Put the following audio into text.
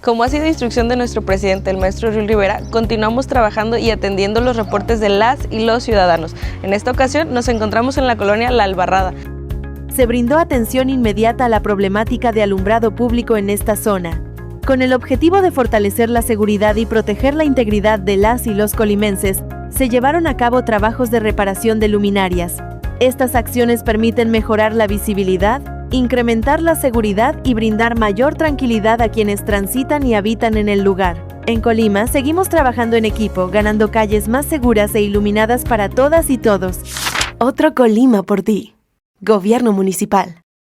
Como ha sido instrucción de nuestro presidente, el maestro Ruy Rivera, continuamos trabajando y atendiendo los reportes de las y los ciudadanos. En esta ocasión nos encontramos en la colonia La Albarrada. Se brindó atención inmediata a la problemática de alumbrado público en esta zona, con el objetivo de fortalecer la seguridad y proteger la integridad de las y los colimenses. Se llevaron a cabo trabajos de reparación de luminarias. Estas acciones permiten mejorar la visibilidad, incrementar la seguridad y brindar mayor tranquilidad a quienes transitan y habitan en el lugar. En Colima, seguimos trabajando en equipo, ganando calles más seguras e iluminadas para todas y todos. Otro Colima por ti. Gobierno Municipal.